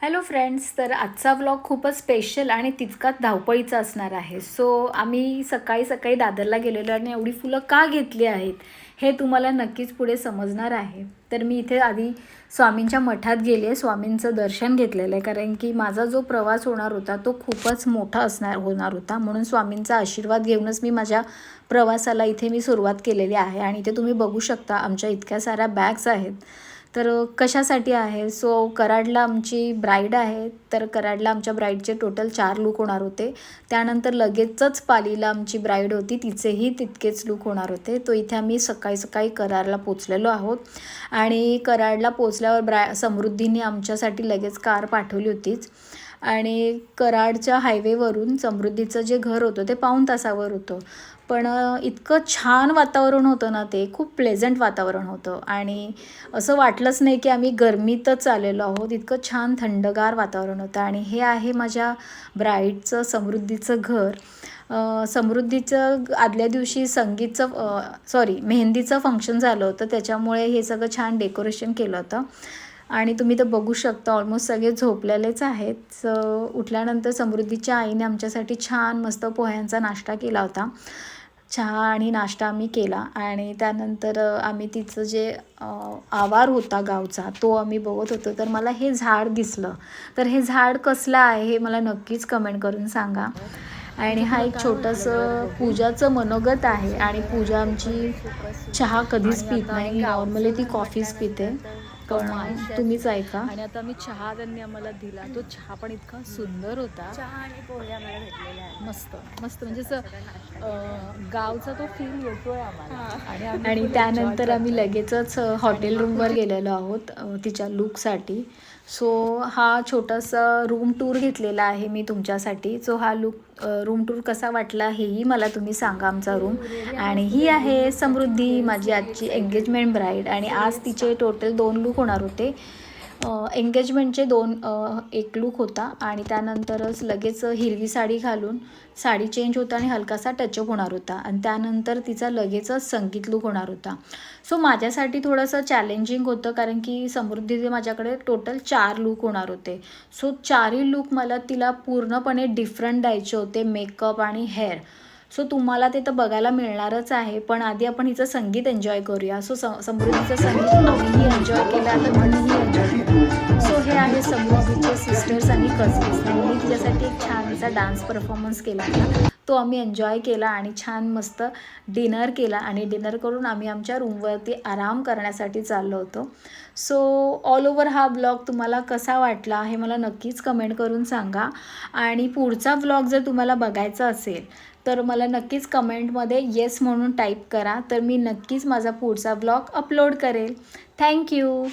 Hello friends, तर आजचा vlog खूपच स्पेशल आणि तितकाच धावपळीचा असणार आहे. सो आम्ही सकाळी सकाळी दादरला गेलेलो आणि एवढी फुलं का घेतली आहेत हे तुम्हाला नक्कीच पुढे समजणार आहे. तर मी इथे आधी स्वामींच्या मठात गेले आहे, स्वामींचं दर्शन घेतलेलं आहे, कारण की माझा जो प्रवास होणार होता तो खूपच मोठा होणार होता. म्हणून स्वामींचा आशीर्वाद घेऊनच मी माझ्या प्रवासाला इथे मी सुरुवात केलेली आहे. आणि इथे तुम्ही बघू शकता आमच्या इतक्या साऱ्या बॅग्स आहेत. तर कशासाठी आहे, सो कराडला आमची ब्राईड आहे, तर कराडला आमच्या ब्राईडचे टोटल 4 लूक होणार होते. त्यानंतर लगेचच पालीला आमची ब्राईड होती, तिचेही तितकेच लूक होणार होते. तो इथे आम्ही सकाळी सकाळी कराडला पोचलेलो आहोत. आणि कराडला पोचल्यावर समृद्धीने आमच्यासाठी लगेच कार पाठवली होतीच. आणि कराडच्या हायवेवरून समृद्धीचं जे घर होतं ते पाऊण तासावर होतं. पण इतकं छान वातावरण होतं ना, ते खूप प्लेझंट वातावरण होतं. आणि असं वाटलंच नाही की आम्ही गरमीतच आलेलो आहोत. इतकं छान थंडगार वातावरण होतं. आणि हे आहे माझ्या ब्राईडचं समृद्धीचं घर. समृद्धीचं आदल्या दिवशी मेहंदीचं फंक्शन झालं होतं, त्याच्यामुळे हे सगळं छान डेकोरेशन केलं होतं. आणि तुम्ही तर बघू शकता ऑलमोस्ट सगळे झोपलेलेच आहेत. उठल्यानंतर समृद्धीच्या आईने आमच्यासाठी छान मस्त पोह्यांचा नाश्ता केला होता. चहा आणि नाश्ता आम्ही केला. आणि त्यानंतर आम्ही तिचं जे आवार होता गावचा तो आम्ही बघत होतो. तर मला हे झाड दिसलं. तर हे झाड कसलं आहे हे मला नक्कीच कमेंट करून सांगा. आणि हा एक छोटंसं पूजाचं मनोगत आहे. आणि पूजा आमची चहा कधीच पित नाही, नॉर्मली ती कॉफीच पिते. पण तुम्हीच ऐका. आणि आता मी चहा त्यांनी आम्हाला दिला, तो चहा पण इतका सुंदर होता. चहा आणि पोहे आम्हाला भेटलेले आहेत. मस्त मस्त म्हणजे असं गावचा तो फील येतोय आम्हाला. आणि त्यानंतर आम्ही लगेचच हॉटेल रूमवर गेलेलो आहोत तिच्या लूकसाठी. सो हा छोटासा रूम टूर घेतलेला आहे मी तुमच्यासाठी. सो हा रूम टूर कसा वाटला हेही मला तुम्ही सांगा, आमचा रूम. आणि ही आहे समृद्धी, माझी आजची एंगेजमेंट ब्राईड. आणि आज तिचे टोटल 2 लूक होणार होते. एंगेजमेंटचे एक लूक होता. आणि त्यानंतरच लगेच हिरवी साडी घालून साडी चेंज होता आणि हलकासा टचअप होणार होता. आणि त्यानंतर तिचा लगेचच संगीत लूक होणार होता. सो माझ्यासाठी थोडंसं चॅलेंजिंग होतं, कारण की समृद्धीचे माझ्याकडे टोटल 4 लूक होणार होते. सो 4ही लूक मला तिला पूर्णपणे डिफरंट द्यायचे होते, मेकअप आणि हेअर. सो तुम्हाला ते तर बघायला मिळणारच आहे. पण आधी आपण हिचं संगीत एन्जॉय करूया. सो समृद्धीचं संगीत आम्हीही एन्जॉय केलं, आता तुम्हीही एन्जॉय करा. सो हे आहे समृद्धीचे सिस्टर्स आणि कझिन्स. त्यांनी तिच्यासाठी एक छानसा डान्स परफॉर्मन्स केला होता, तो आम्ही एन्जॉय केला. आणि छान मस्त डिनर केला. आणि डिनर करून आम्ही आमच्या रूमवरती आराम करण्यासाठी चाललो होतो. सो ऑल ओव्हर हा ब्लॉग तुम्हाला कसा वाटला हे मला नक्कीच कमेंट करून सांगा. आणि पुढचा ब्लॉग जर तुम्हाला बघायचा असेल तर मला नक्कीच कमेंटमध्ये येस म्हणून टाईप करा. तर मी नक्कीच माझा पुढचा ब्लॉग अपलोड करेल. थँक्यू.